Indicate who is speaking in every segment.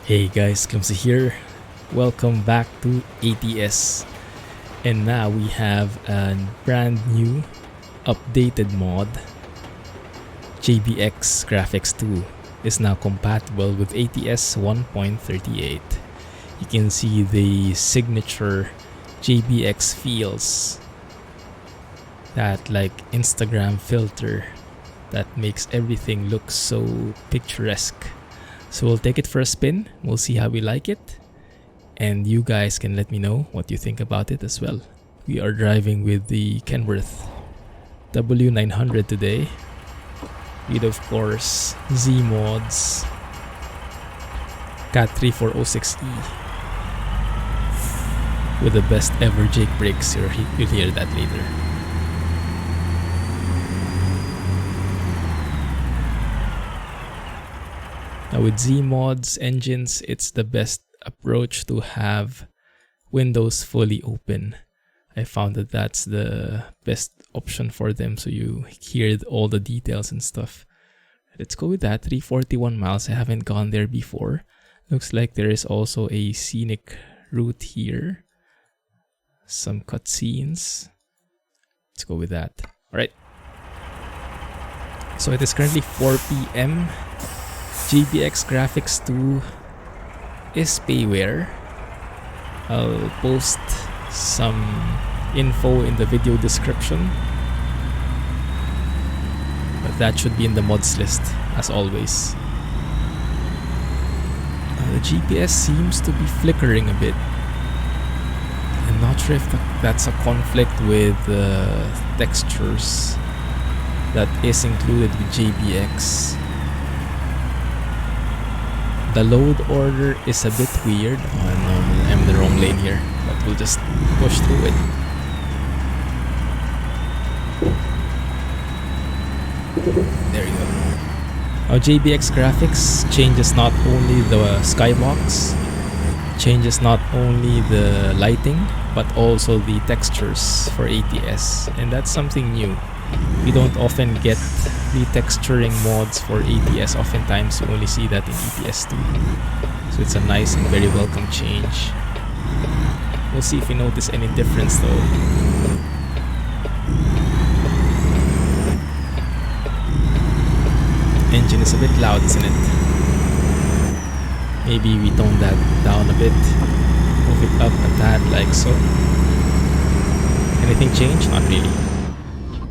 Speaker 1: Hey guys, Clumsy here. Welcome back to ATS. And now we have a brand new updated mod. JBX Graphics 2 is now compatible with ATS 1.38. You can see the signature JBX feels, that like Instagram filter that makes everything look so picturesque. So we'll take it for a spin, we'll see how we like it, and you guys can let me know what you think about it as well. We are driving with the Kenworth W900 today, with of course Zeemod's Cat 3406E with the best ever Jake brakes. You'll hear that later. Now with Zeemod's engines, it's the best approach to have windows fully open. I found that that's the best option for them, so you hear all the details and stuff. Let's go with that. 341 miles. I haven't gone there before. Looks like there is also a scenic route here. Some cutscenes. Let's go with that. Alright. So it is currently 4 p.m. JBX Graphics 2 is payware. I'll post some info in the video description, but that should be in the mods list as always. The GPS seems to be flickering a bit. I'm not sure if that's a conflict with textures that is included with JBX. The load order is a bit weird. Oh no, I'm in the wrong lane here, but we'll just push through it. There you go. Now JBX Graphics changes not only the skybox, changes not only the lighting, but also the textures for ATS, and that's something new. We don't often get the texturing mods for ATS. Oftentimes you only see that in ETS2. So it's a nice and very welcome change. We'll see if we notice any difference though. Engine is a bit loud, isn't it? Maybe we tone that down a bit. Move it up a tad like so. Anything change? Not really.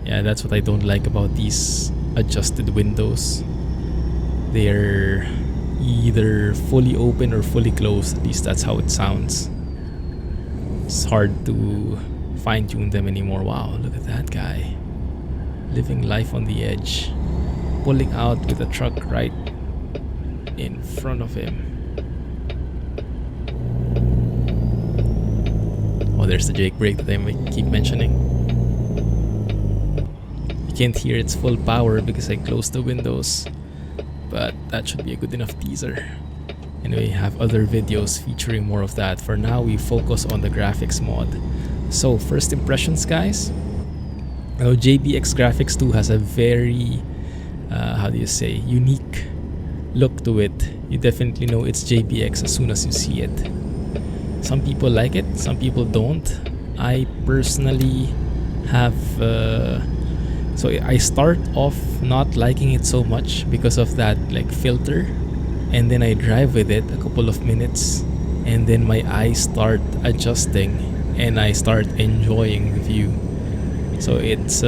Speaker 1: Yeah, that's what I don't like about these adjusted windows. They're either fully open or fully closed. At least that's how it sounds. It's hard to fine-tune them anymore. Wow, look at that guy. Living life on the edge. Pulling out with a truck right in front of him. Oh, there's the Jake brake that I keep mentioning. Can't hear its full power because I closed the windows, but that should be a good enough teaser. Anyway, have other videos featuring more of that. For now, we focus on the graphics mod. So first impressions, guys. Now JBX Graphics 2 has a very unique look to it. You definitely know it's JBX as soon as you see it. Some people like it, some people don't. I personally have so I start off not liking it so much because of that like filter, and then I drive with it a couple of minutes, and then my eyes start adjusting and I start enjoying the view. So it's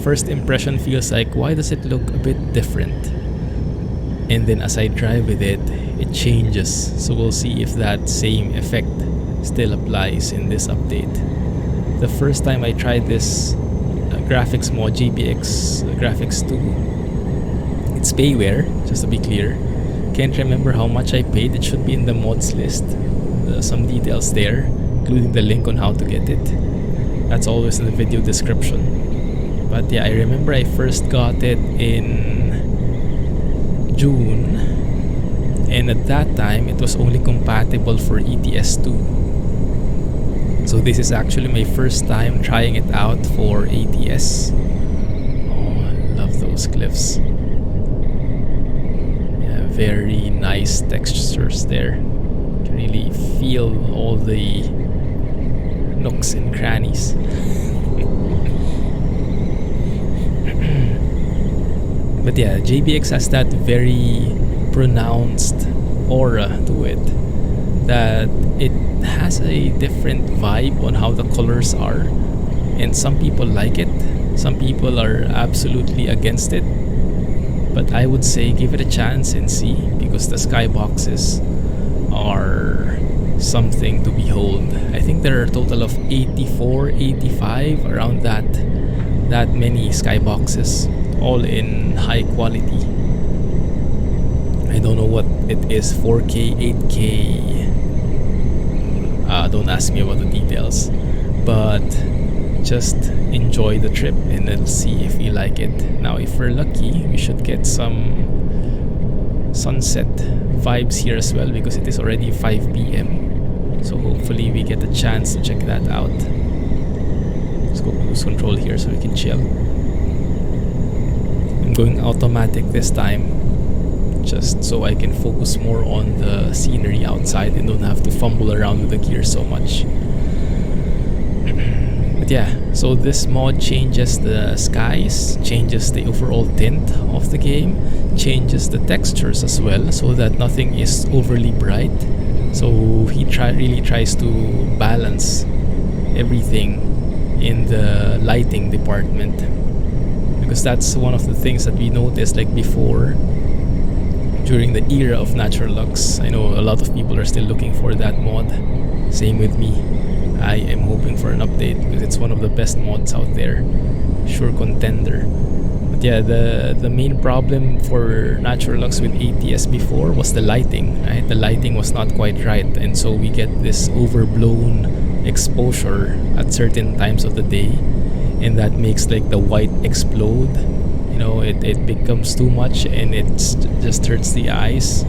Speaker 1: first impression feels like, why does it look a bit different? And then as I drive with it, it changes. So we'll see if that same effect still applies in this update. The first time I tried this graphics mod, JBX Graphics 2, it's payware, just to be clear. Can't remember how much I paid. It should be in the mods list. Some details there, including the link on how to get it. That's always in the video description. But yeah, I remember I first got it in June, and at that time it was only compatible for ETS2. So this is actually my first time trying it out for ATS. Oh, I love those cliffs. Yeah, very nice textures there. You can really feel all the nooks and crannies. But yeah, JBX has that very pronounced aura to it, that it has a different vibe on how the colors are, and some people like it, some people are absolutely against it. But I would say give it a chance and see, because the skyboxes are something to behold. I think there are a total of 84, 85, around that many skyboxes, all in high quality. I don't know what it is, 4K, 8K. Don't ask me about the details, but just enjoy the trip and then see if we like it. Now, if we're lucky, we should get some sunset vibes here as well, because it is already 5 p.m. So hopefully we get a chance to check that out. Let's go cruise control here so we can chill. I'm going automatic this time, just so I can focus more on the scenery outside and don't have to fumble around with the gear so much. But yeah, so this mod changes the skies, changes the overall tint of the game, changes the textures as well, so that nothing is overly bright. So he really tries to balance everything in the lighting department, because that's one of the things that we noticed, like before, during the era of natural lux. I know a lot of people are still looking for that mod. Same with me. I am hoping for an update, because it's one of the best mods out there. Sure contender. But yeah, the main problem for natural lux with ATS before was the lighting, right? The lighting was not quite right, and so we get this overblown exposure at certain times of the day, and that makes like the white explode. You know, it becomes too much and it just hurts the eyes.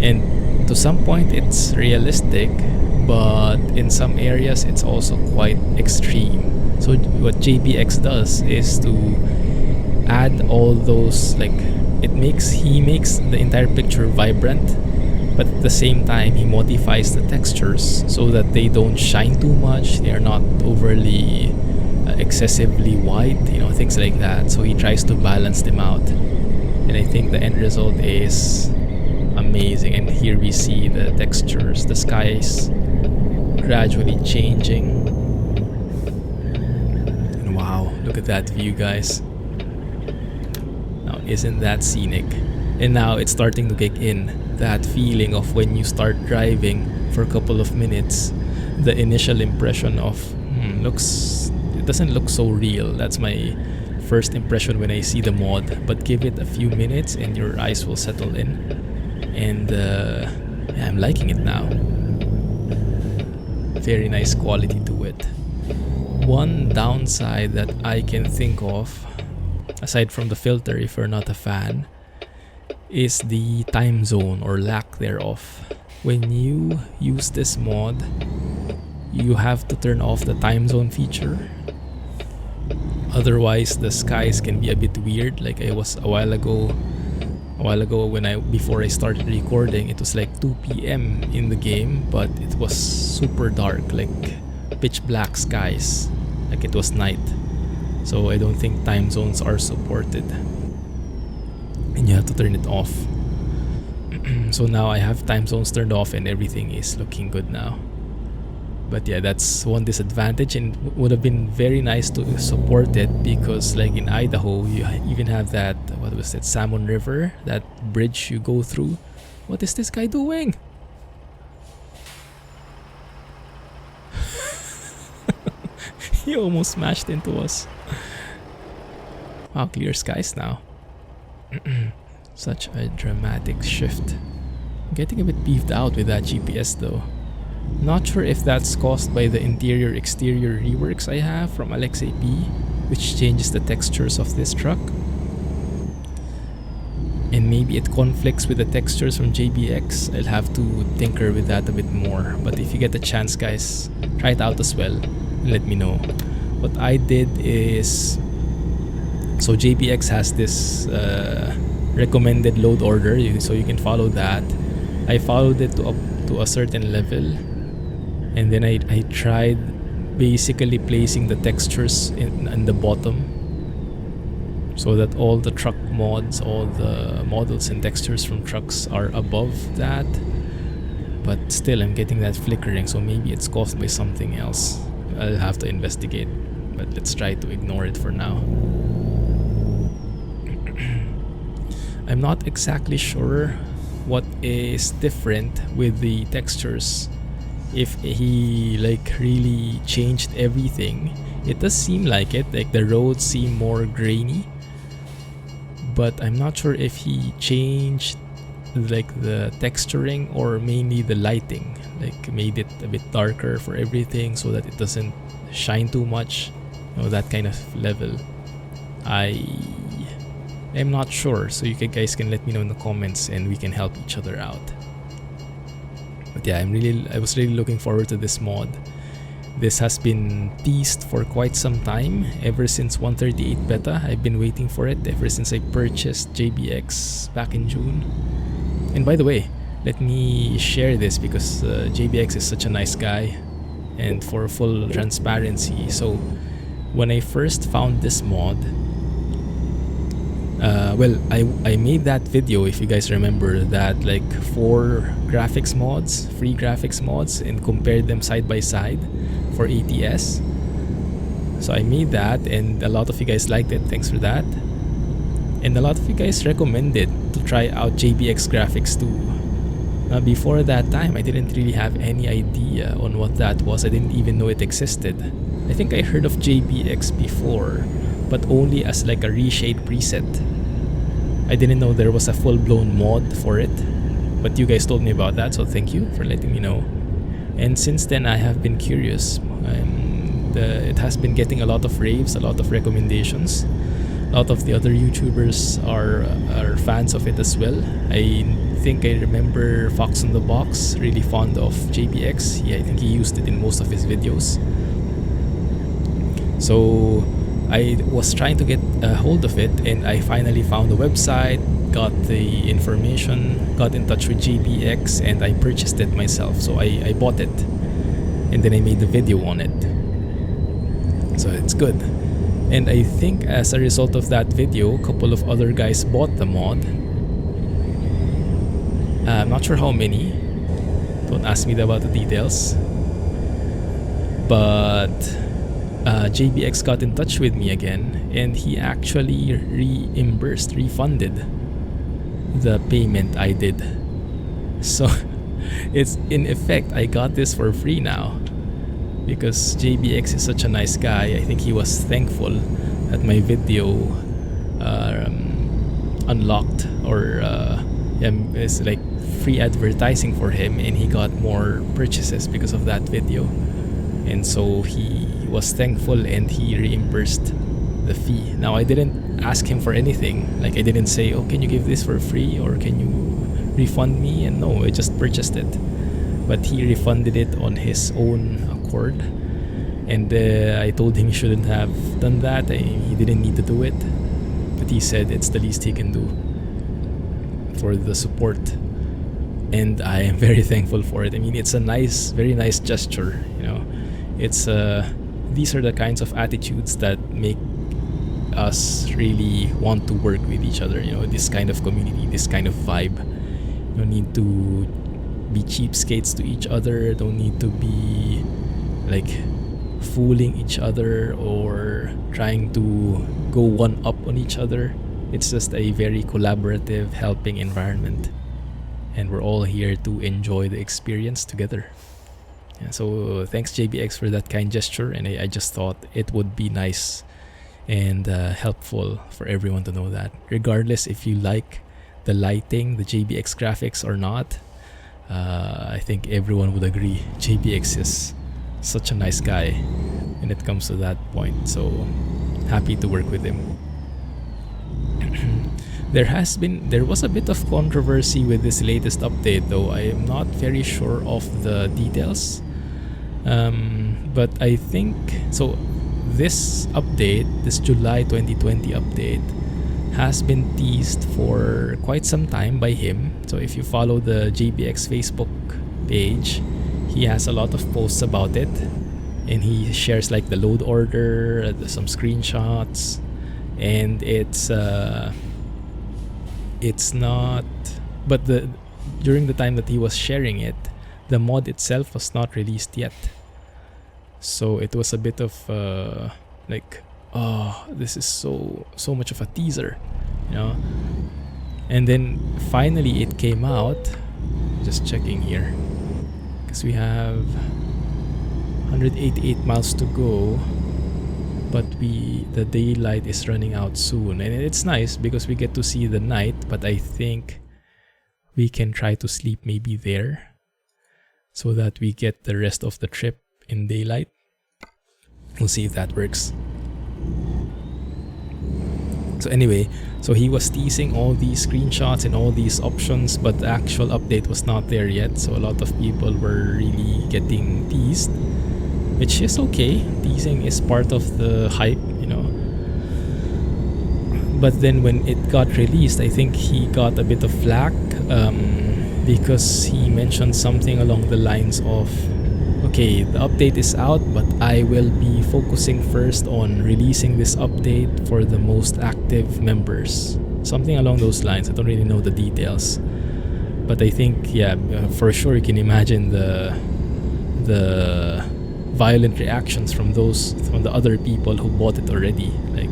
Speaker 1: And to some point it's realistic, but in some areas it's also quite extreme. So what JBX does is to add all those, like, he makes the entire picture vibrant, but at the same time he modifies the textures so that they don't shine too much, they are not overly excessively white, you know, things like that. So he tries to balance them out, and I think the end result is amazing. And here we see the textures, the skies gradually changing. And wow, look at that view, guys. Now, isn't that scenic? And now it's starting to kick in, that feeling of when you start driving for a couple of minutes, the initial impression of it doesn't look so real. That's my first impression when I see the mod, but give it a few minutes and your eyes will settle in. And yeah, I'm liking it now. Very nice quality to it. One downside that I can think of, aside from the filter if you're not a fan, is the time zone or lack thereof. When you use this mod, you have to turn off the time zone feature. Otherwise the skies can be a bit weird. Like I was a while ago before I started recording, it was like 2 p.m. in the game, but it was super dark, like pitch black skies, like it was night. So I don't think time zones are supported, and you have to turn it off. So now I have time zones turned off and everything is looking good now. But yeah, that's one disadvantage, and would have been very nice to support it, because like in Idaho you even have that, what was it, Salmon River, that bridge you go through. What is this guy doing? He almost smashed into us. Wow, clear skies now. Such a dramatic shift. I'm getting a bit beefed out with that GPS though. Not sure if that's caused by the interior-exterior reworks I have from AlexeyP, which changes the textures of this truck. And maybe it conflicts with the textures from JBX. I'll have to tinker with that a bit more. But if you get the chance, guys, try it out as well. Let me know. What I did is... So JBX has this recommended load order, so you can follow that. I followed it to up to a certain level, and then I tried basically placing the textures in the bottom, so that all the truck mods, all the models and textures from trucks are above that. But still, I'm getting that flickering, so maybe it's caused by something else. I'll have to investigate, but let's try to ignore it for now. I'm not exactly sure what is different with the textures, if he like really changed everything. It does seem like it, like the roads seem more grainy, but I'm not sure if he changed like the texturing or mainly the lighting, like made it a bit darker for everything so that it doesn't shine too much, you know, that kind of level. I am not sure, so you guys can let me know in the comments and we can help each other out. But yeah, I was really looking forward to this mod. This has been teased for quite some time, ever since 138 beta. I've been waiting for it ever since I purchased JBX back in June. And by the way, let me share this because JBX is such a nice guy, and for full transparency, so when I first found this mod, well, I made that video, if you guys remember, that like 4 graphics mods, free graphics mods, and compared them side by side for ATS. So I made that, and a lot of you guys liked it. Thanks for that. And a lot of you guys recommended to try out JBX Graphics too. Now, before that time, I didn't really have any idea on what that was. I didn't even know it existed. I think I heard of JBX before, but only as like a reshade preset. I didn't know there was a full-blown mod for it, but you guys told me about that, so thank you for letting me know. And since then, I have been curious. It has been getting a lot of raves, a lot of recommendations. A lot of the other YouTubers are fans of it as well. I think I remember Fox on the Box, really fond of JBX. Yeah, I think he used it in most of his videos. So I was trying to get a hold of it, and I finally found the website, got the information, got in touch with JBX, and I purchased it myself. So I bought it, and then I made the video on it. So it's good. And I think as a result of that video, a couple of other guys bought the mod. I'm not sure how many. Don't ask me about the details. But JBX got in touch with me again, and he actually refunded the payment I did. So it's in effect, I got this for free now, because JBX is such a nice guy. I think he was thankful that my video unlocked or is like free advertising for him, and he got more purchases because of that video. And so he was thankful, and he reimbursed the fee. Now, I didn't ask him for anything. Like, I didn't say, oh, can you give this for free, or can you refund me? And no, I just purchased it. But he refunded it on his own accord, and I told him he shouldn't have done that. He didn't need to do it, but he said it's the least he can do for the support, and I am very thankful for it. I mean, it's a nice, very nice gesture, you know. It's these are the kinds of attitudes that make us really want to work with each other, you know, this kind of community, this kind of vibe. You don't need to be cheapskates to each other, don't need to be like fooling each other or trying to go one up on each other. It's just a very collaborative, helping environment, and we're all here to enjoy the experience together. Yeah, so thanks JBX for that kind gesture, and I just thought it would be nice and helpful for everyone to know that, regardless if you like the lighting, the JBX graphics or not. I think everyone would agree JBX is such a nice guy when it comes to that point, so happy to work with him. There was a bit of controversy with this latest update, though I am not very sure of the details. But I think so. This update, this July 2020 update, has been teased for quite some time by him. So if you follow the JBX Facebook page, he has a lot of posts about it, and he shares like the load order, some screenshots, and it's not, but during the time that he was sharing it, the mod itself was not released yet. So it was a bit of like, oh, this is so much of a teaser, you know. And then finally it came out. Just checking here, because we have 188 miles to go, but the daylight is running out soon, and it's nice because we get to see the night. But I think we can try to sleep maybe there, so that we get the rest of the trip in daylight. We'll see if that works. So anyway, so he was teasing all these screenshots and all these options, but the actual update was not there yet. So a lot of people were really getting teased, which is okay. Teasing is part of the hype, you know. But then when it got released, I think he got a bit of flack because he mentioned something along the lines of, okay, the update is out, but I will be focusing first on releasing this update for the most active members. Something along those lines. I don't really know the details. But I think, yeah, for sure you can imagine the violent reactions from the other people who bought it already. Like,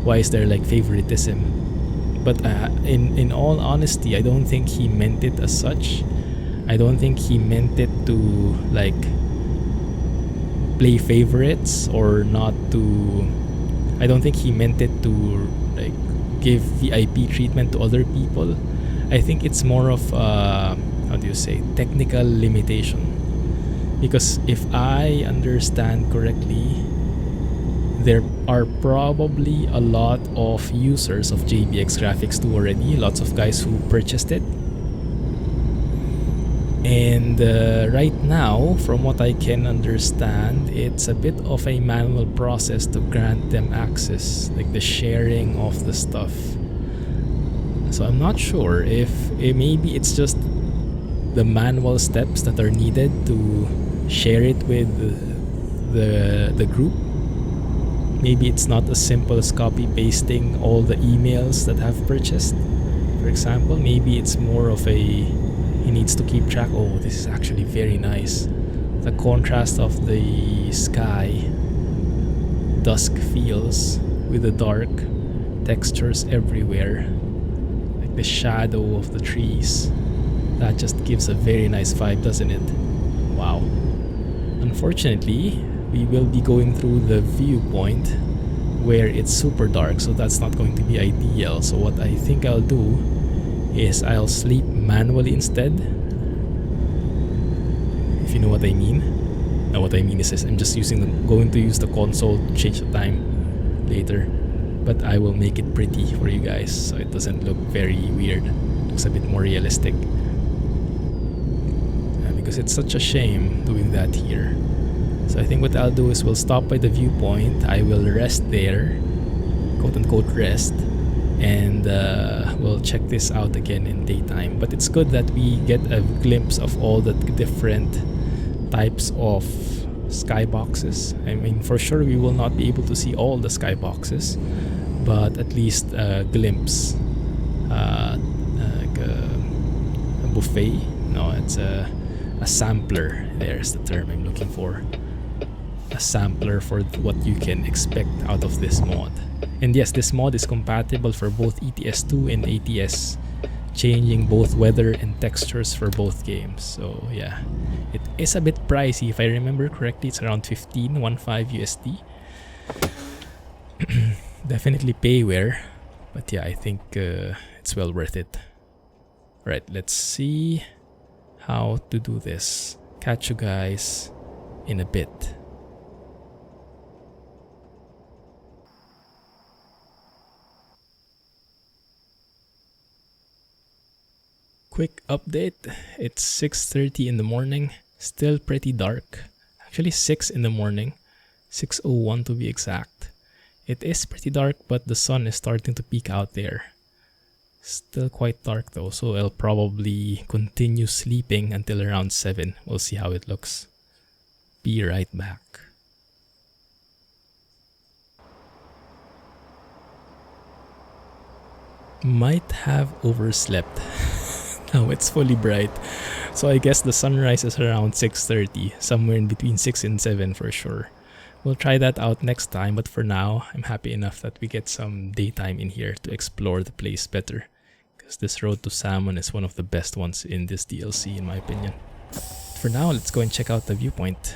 Speaker 1: why is there like favoritism? But in all honesty, I don't think he meant it as such. I don't think he meant it to like play favorites or not to. I don't think he meant it to like give VIP treatment to other people. I think it's more of how do you say, technical limitation. Because if I understand correctly, there are probably a lot of users of JBX Graphics 2 already, lots of guys who purchased it. And right now, from what I can understand, it's a bit of a manual process to grant them access, like the sharing of the stuff. So I'm not sure if maybe it's just the manual steps that are needed to share it with the group. Maybe it's not as simple as copy pasting all the emails that have purchased, for example. Maybe it's more of a, he needs to keep track. Oh, this is actually very nice. The contrast of the sky, dusk feels with the dark, textures everywhere, like the shadow of the trees. That just gives a very nice vibe, doesn't it? Wow. Unfortunately, we will be going through the viewpoint where it's super dark, so that's not going to be ideal. So what I think I'll do is I'll sleep manually instead, if you know what I mean. Now what I mean is I'm just going to use the console to change the time later, but I will make it pretty for you guys so it doesn't look very weird. It looks a bit more realistic, because it's such a shame doing that here. So I think what I'll do is we'll stop by the viewpoint. I will rest there, quote unquote rest, and we'll check this out again in daytime. But it's good that we get a glimpse of all the different types of skyboxes. I mean, for sure we will not be able to see all the skyboxes, but at least a glimpse, like a buffet. No, it's a sampler. There's the term I'm looking for. A sampler for what you can expect out of this mod. And yes, this mod is compatible for both ETS2 and ATS, changing both weather and textures for both games. So yeah, it is a bit pricey. If I remember correctly, it's around 15 USD. Definitely payware, but yeah, I think it's well worth it. Alright, let's see how to do this. Catch you guys in a bit. Quick update, it's 6:30 in the morning, still pretty dark. Actually 6 in the morning, 6:01 to be exact. It is pretty dark, but the sun is starting to peek out there. Still quite dark though, so I'll probably continue sleeping until around 7. We'll see how it looks. Be right back. Might have overslept. Now it's fully bright, so I guess the sunrise is around 6:30, somewhere in between 6 and 7 for sure. We'll try that out next time, but for now, I'm happy enough that we get some daytime in here to explore the place better, because this road to salmon is one of the best ones in this DLC in my opinion. For now, let's go and check out the viewpoint.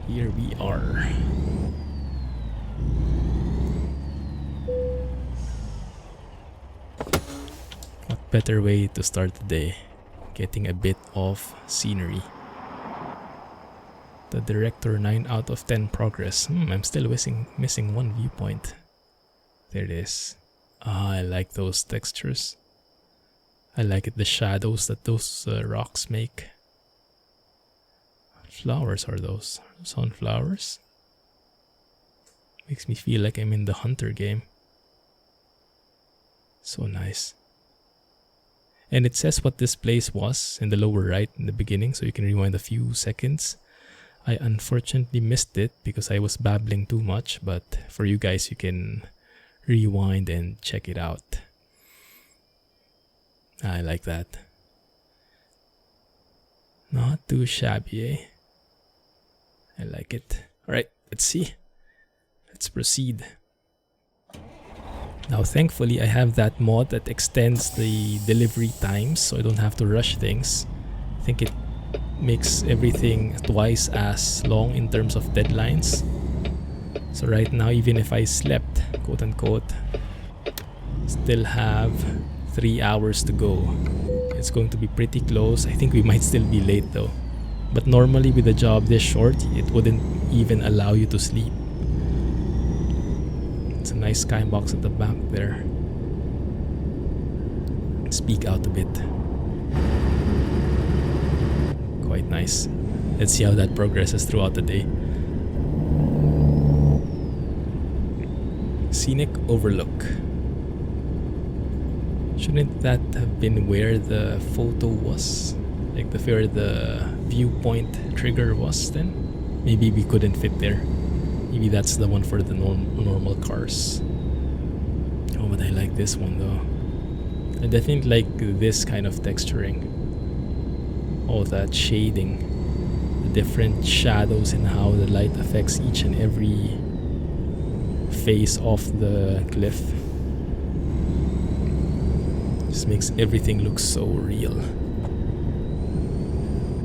Speaker 1: Here we are. What better way to start the day? Getting a bit of scenery. The director 9 out of 10 progress. I'm still missing one viewpoint. There it is. I like those textures. I like it, the shadows that those rocks make. What flowers are those? Sunflowers? Makes me feel like I'm in the Hunter game. So nice. And it says what this place was in the lower right in the beginning, so you can rewind a few seconds. I unfortunately missed it because I was babbling too much, but for you guys you can rewind and check it out. I like that. Not too shabby, eh? I like it. Alright, let's see. Let's proceed. Now thankfully I have that mod that extends the delivery times, so I don't have to rush things. I think it makes everything twice as long in terms of deadlines. So right now, even if I slept, quote unquote, still have 3 hours to go. It's going to be pretty close. I think we might still be late though. But normally with a job this short, it wouldn't even allow you to sleep. It's a nice skybox at the back there. Speak out a bit. Quite nice. Let's see how that progresses throughout the day. Scenic overlook. Shouldn't that have been where the photo was? Like where the viewpoint trigger was then? Maybe we couldn't fit there. Maybe that's the one for the normal cars. Oh, but I like this one though. I definitely like this kind of texturing. Oh, that shading, the different shadows and how the light affects each and every face of the cliff. Just makes everything look so real.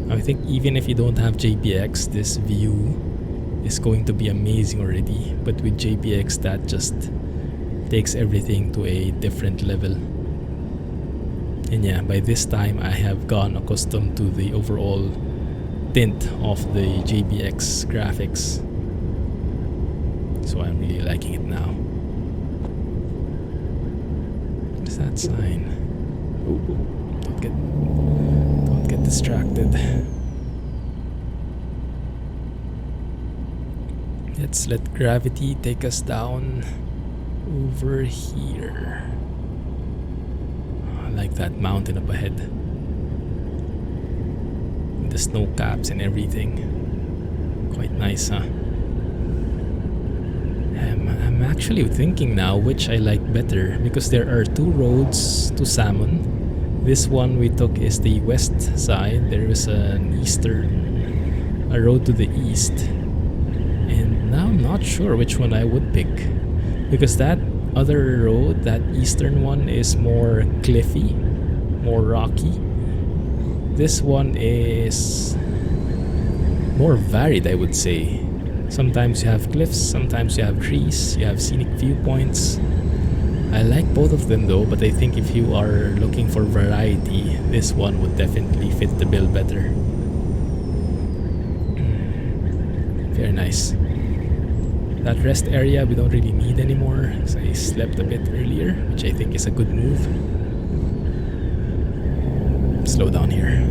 Speaker 1: I think even if you don't have JBX, this view is going to be amazing already. But with JBX, that just takes everything to a different level. And yeah, by this time I have gotten accustomed to the overall tint of the JBX graphics. So I'm really liking it now. What is that sign? Ooh, don't get distracted. Let's let gravity take us down over here. Like that mountain up ahead, the snow caps and everything. Quite nice, huh? I'm actually thinking now which I like better, because there are 2 roads to salmon. This one we took is the west side. There is a road to the east, and now I'm not sure which one I would pick, because that other road, that eastern one, is more cliffy, more rocky. This one is more varied, I would say. Sometimes you have cliffs, sometimes you have trees, you have scenic viewpoints. I like both of them though, but I think if you are looking for variety, this one would definitely fit the bill better. Very nice. That rest area we don't really need anymore, so I slept a bit earlier, which I think is a good move. Slow down here.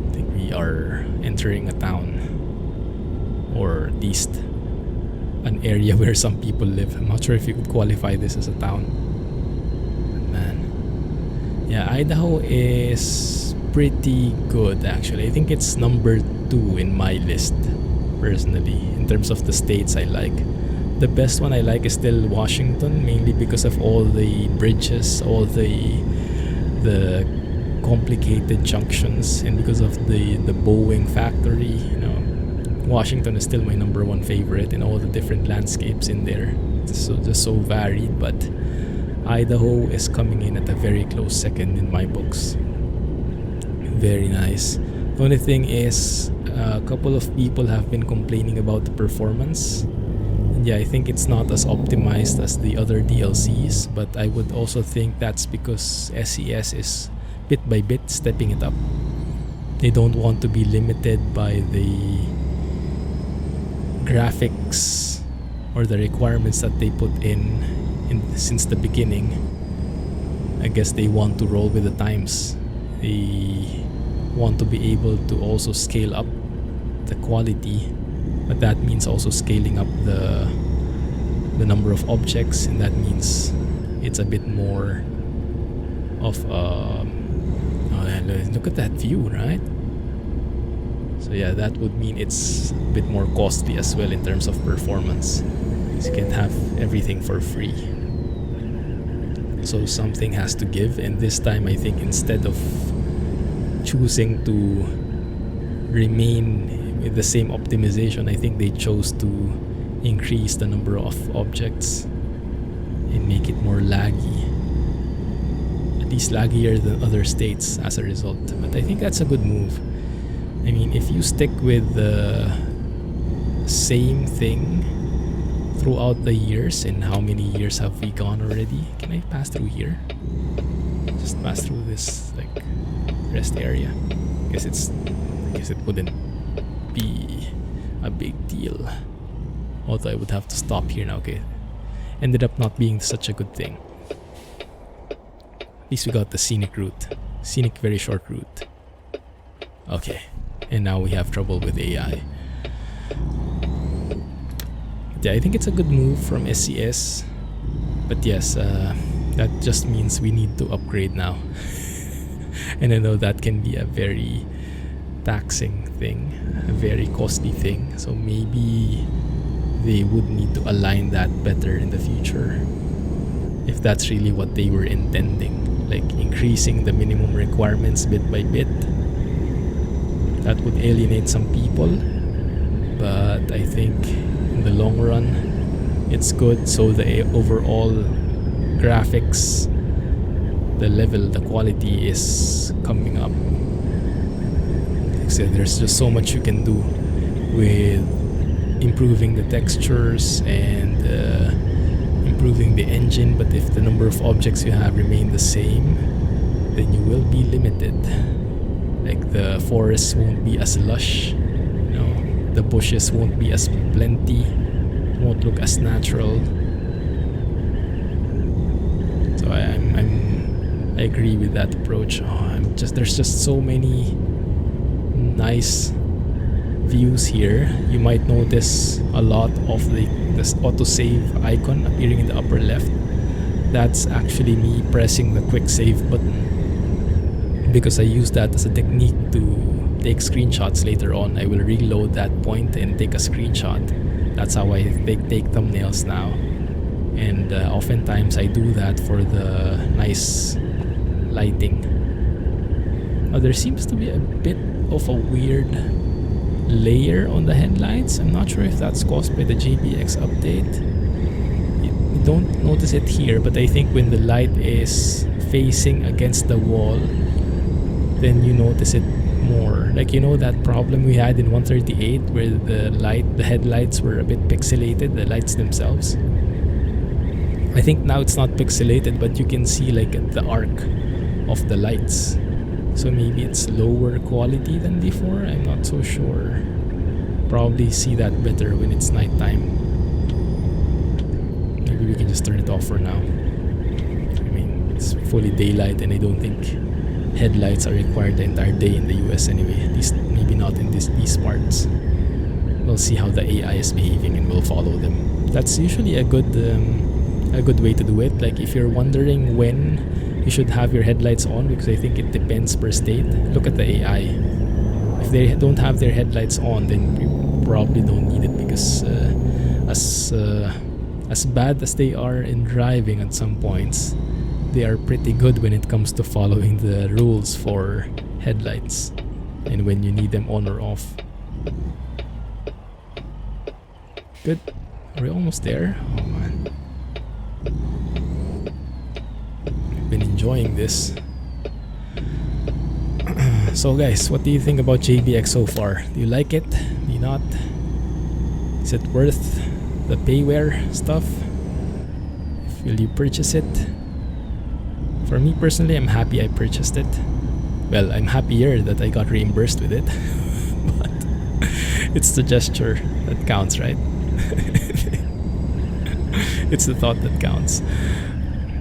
Speaker 1: I think we are entering a town, or at least an area where some people live. I'm not sure if you could qualify this as a town. Man. Yeah, Idaho is pretty good actually. I think it's number 2 in my list personally in terms of the states I like. The best one I like is still Washington, mainly because of all the bridges, all the complicated junctions, and because of the Boeing factory. You know, Washington is still my number 1 favorite, and all the different landscapes in there. It's just so varied. But Idaho is coming in at a very close second in my books. Very nice. The only thing is, a couple of people have been complaining about the performance. And yeah, I think it's not as optimized as the other DLCs, but I would also think that's because SES is bit by bit stepping it up. They don't want to be limited by the graphics or the requirements that they put in since the beginning. I guess they want to roll with the times. They want to be able to also scale up the quality, but that means also scaling up the number of objects, and that means it's a bit more of look at that view, right? So yeah, that would mean it's a bit more costly as well in terms of performance, because you can't have everything for free. So something has to give, and this time I think instead of choosing to remain with the same optimization, I think they chose to increase the number of objects and make it more laggy, at least laggier than other states as a result. But I think that's a good move. I mean, if you stick with the same thing throughout the years, and how many years have we gone already? Can I pass through here? Just pass through this like rest area. I guess it wouldn't be a big deal. Although I would have to stop here now. Okay, ended up not being such a good thing. At least we got the scenic route. Scenic, very short route. Okay, and now we have trouble with AI. Yeah, I think it's a good move from SCS. But yes, that just means we need to upgrade now. And I know that can be a very taxing thing, a very costly thing. So maybe they would need to align that better in the future, if that's really what they were intending, like increasing the minimum requirements bit by bit. That would alienate some people, but I think in the long run it's good. So the overall graphics, the level, the quality is coming up. Like I said, there's just so much you can do with improving the textures and improving the engine, but if the number of objects you have remain the same, then you will be limited. Like the forests won't be as lush, you know, the bushes won't be as plenty, won't look as natural. So I agree with that approach. There's just so many nice views here. You might notice a lot of this autosave icon appearing in the upper left. That's actually me pressing the quick save button, because I use that as a technique to take screenshots later on. I will reload that point and take a screenshot. That's how I take thumbnails now. And oftentimes I do that for the nice lighting. Now there seems to be a bit of a weird layer on the headlights. I'm not sure if that's caused by the JBX update. You don't notice it here, but I think when the light is facing against the wall, then you notice it more. Like, you know that problem we had in 138 where the headlights were a bit pixelated, the lights themselves. I think now it's not pixelated, but you can see like the arc of the lights. So maybe it's lower quality than before. I'm not so sure. Probably see that better when it's nighttime. Maybe we can just turn it off for now. I mean, it's fully daylight, and I don't think headlights are required the entire day in the US anyway. At least maybe not in these parts. we'll see how the AI is behaving and we'll follow them. That's usually a good way to do it. Like if you're wondering when you should have your headlights on, because I think it depends per state, look at the AI. If they don't have their headlights on, then you probably don't need it, because as bad as they are in driving at some points, they are pretty good when it comes to following the rules for headlights and when you need them on or off. Good. Are we almost there? Oh man. I've been enjoying this. So guys, what do you think about JBX so far? Do you like it? Do you not? Is it worth the payware stuff? Will you purchase it? For me personally, I'm happy I purchased it. Well, I'm happier that I got reimbursed with it. But it's the gesture that counts, right? It's the thought that counts.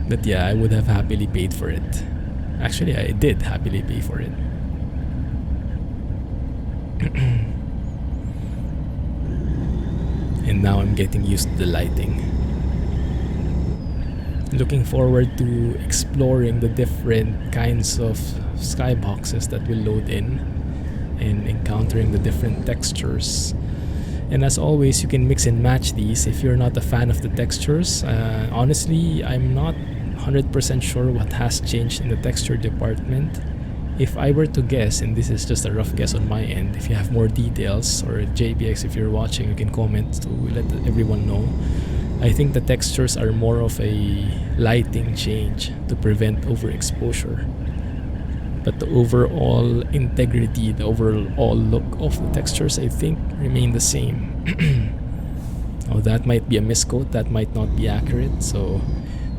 Speaker 1: But yeah, I would have happily paid for it. Actually, I did happily pay for it. And now I'm getting used to the lighting. Looking forward to exploring the different kinds of skyboxes that will load in and encountering the different textures. And as always, you can mix and match these if you're not a fan of the textures. Honestly, I'm not 100% sure what has changed in the texture department. If I were to guess, and this is just a rough guess on my end, if you have more details, or JBX, if you're watching, you can comment to let everyone know. I think the textures are more of a lighting change to prevent overexposure. But the overall integrity, the overall look of the textures, I think remain the same. Oh, that might be a misquote, that might not be accurate, so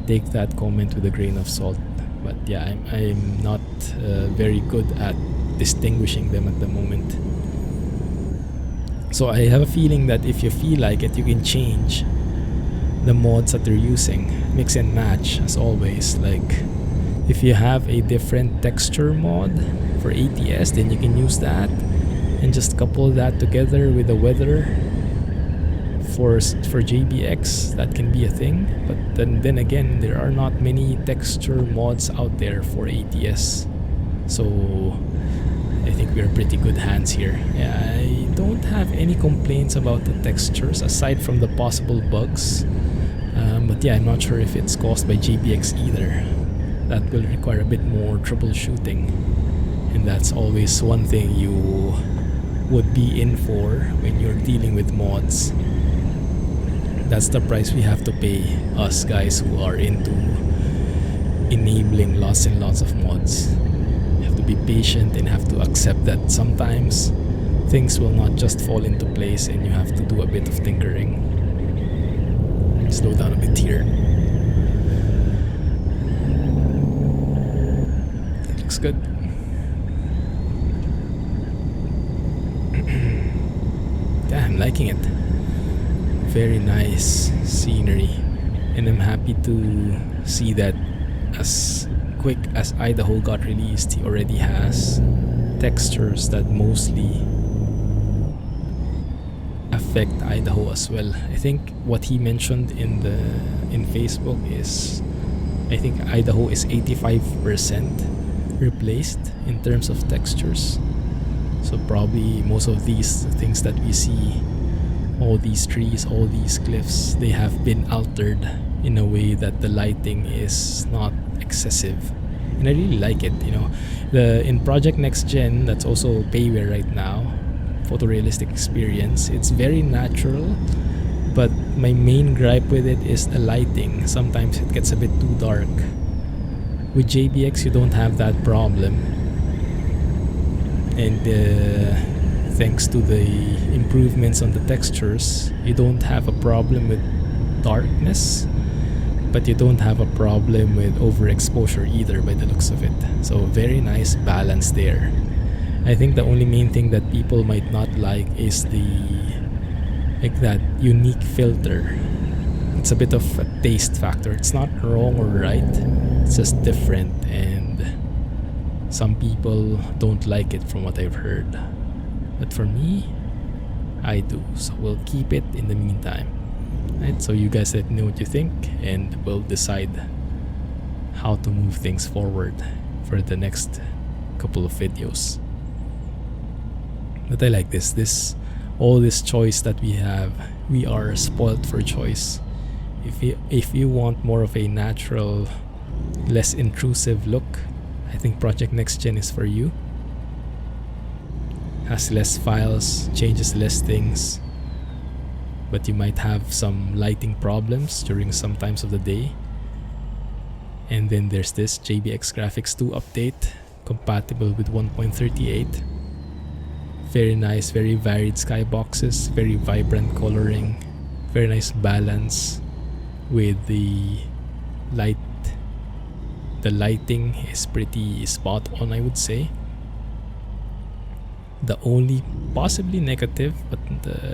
Speaker 1: take that comment with a grain of salt. But yeah, I'm not very good at distinguishing them at the moment. So I have a feeling that if you feel like it, you can change the mods that they're using, mix and match as always. Like if you have a different texture mod for ATS, then you can use that and just couple that together with the weather for JBX. That can be a thing. But then again, there are not many texture mods out there for ATS, so I think we're in pretty good hands here. Yeah, I don't have any complaints about the textures aside from the possible bugs. But yeah, I'm not sure if it's caused by JBX either. That will require a bit more troubleshooting, and that's always one thing you would be in for when you're dealing with mods. That's the price we have to pay, us guys who are into enabling lots and lots of mods. You have to be patient and have to accept that sometimes things will not just fall into place and you have to do a bit of tinkering. Slow down a bit here. That looks good. Yeah, I'm liking it. Very nice scenery, and I'm happy to see that as quick as Idaho got released, he already has textures that mostly affect Idaho as well. I think what he mentioned in Facebook is, I think Idaho is 85% replaced in terms of textures. So probably most of these things that we see, all these trees, all these cliffs, they have been altered in a way that the lighting is not excessive. And I really like it, you know. In Project Next Gen, that's also payware right now, photorealistic experience, it's very natural, but my main gripe with it is the lighting. Sometimes it gets a bit too dark. With JBX, you don't have that problem, and thanks to the improvements on the textures, you don't have a problem with darkness, but you don't have a problem with overexposure either by the looks of it. So very nice balance there. I think the only main thing that people might not like is that unique filter. It's a bit of a taste factor. It's not wrong or right, it's just different, and some people don't like it from what I've heard. But for me, I do. So we'll keep it in the meantime. Right? So you guys let me know what you think, and we'll decide how to move things forward for the next couple of videos. But I like this all this choice that we have. We are spoiled for choice. If you want more of a natural, less intrusive look, I think Project Next Gen is for you. Has less files, changes less things, but you might have some lighting problems during some times of the day. And then there's this JBX Graphics 2 update, compatible with 1.38. Very nice, very varied skyboxes, very vibrant coloring, very nice balance with the light. The lighting is pretty spot on, I would say. The only possibly negative, but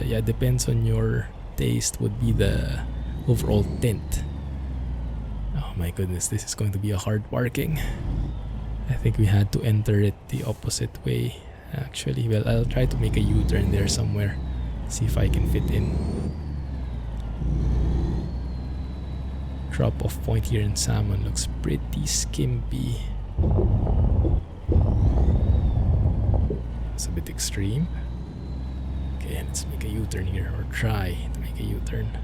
Speaker 1: yeah, depends on your taste, would be the overall tint. Oh my goodness, this is going to be a hard parking. I think we had to enter it the opposite way. Actually, well, I'll try to make a U-turn there somewhere. See if I can fit in. Drop-off point here in Salmon looks pretty skimpy. It's a bit extreme. Okay, let's make a U-turn here, or try to make a U-turn.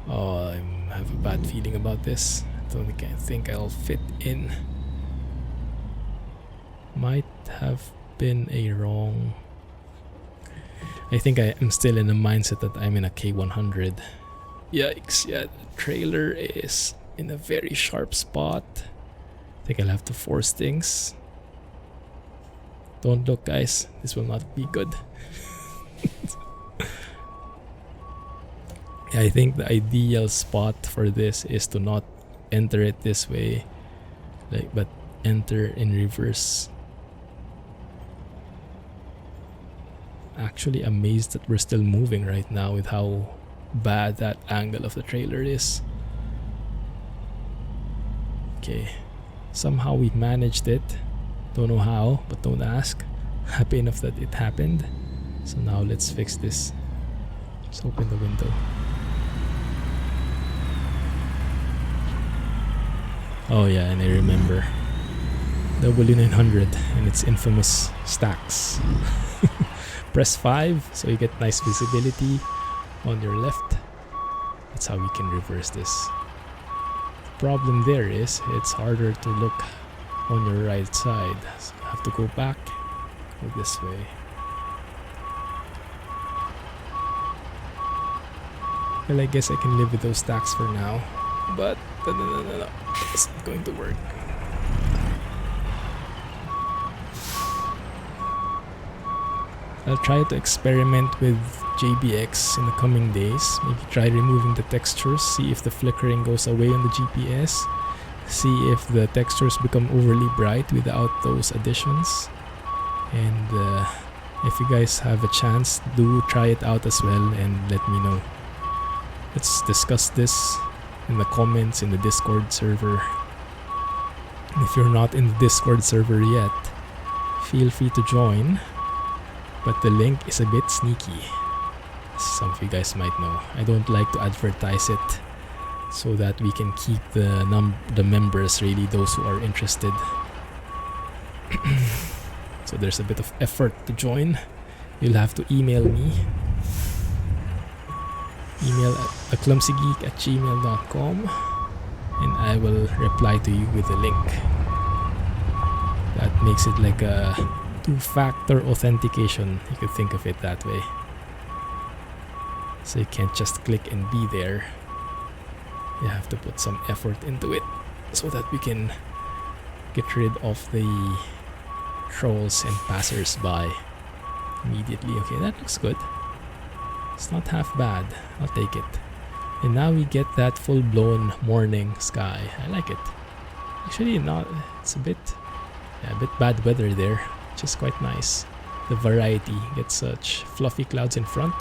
Speaker 1: Oh, I have a bad feeling about this. I think I'll fit in. Might have been a wrong. I think I am still in the mindset that I'm in a K100. Yikes, yeah, the trailer is in a very sharp spot. I think I'll have to force things. Don't look, guys, this will not be good. I think the ideal spot for this is to not enter it this way, but enter in reverse. Actually amazed that we're still moving right now with how bad that angle of the trailer is. Okay, somehow we managed it. Don't know how, but don't ask. Happy enough that it happened. So now let's fix this. Just open the window. Oh yeah, and I remember W900 and its infamous stacks. Press 5 so you get nice visibility on your left. That's how we can reverse this. The problem there is it's harder to look on your right side, so you have to go back, go this way. Well, I guess I can live with those stacks for now, but no, it's not going to work. I'll try to experiment with JBX in the coming days. Maybe try removing the textures, see if the flickering goes away on the GPS, see if the textures become overly bright without those additions. And if you guys have a chance, do try it out as well and let me know. Let's discuss this in the comments in the Discord server. If you're not in the Discord server yet, feel free to join. But the link is a bit sneaky. Some of you guys might know. I don't like to advertise it so that we can keep the members, really, those who are interested. So there's a bit of effort to join. You'll have to email me. Email at clumsygeek@gmail.com and I will reply to you with a link. That makes it like a two-factor authentication. You could think of it that way. So you can't just click and be there. You have to put some effort into it so that we can get rid of the trolls and passers-by immediately. Okay, that looks good. It's not half bad. I'll take it. And now we get that full-blown morning sky. I like it. Actually, not. It's a bit bad weather there. Just quite nice. The variety, get such fluffy clouds in front,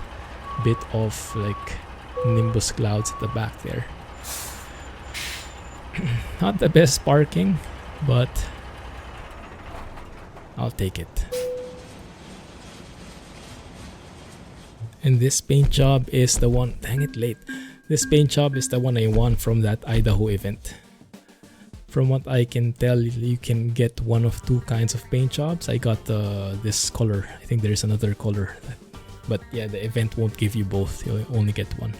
Speaker 1: bit of like nimbus clouds at the back there. Not the best parking, but I'll take it. And this paint job is the one, dang it, late. This paint job is the one I won from that Idaho event. From what I can tell, you can get one of two kinds of paint jobs. I got this color. I think there's another color. But yeah, the event won't give you both. You'll only get one.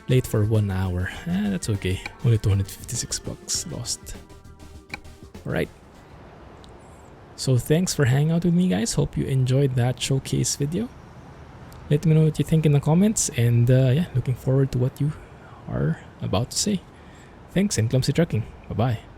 Speaker 1: Late for 1 hour. That's okay. Only 256 bucks lost. Alright. So thanks for hanging out with me, guys. Hope you enjoyed that showcase video. Let me know what you think in the comments. And yeah, looking forward to what you are about to say. Thanks, and Clumsy Trucking. Bye-bye.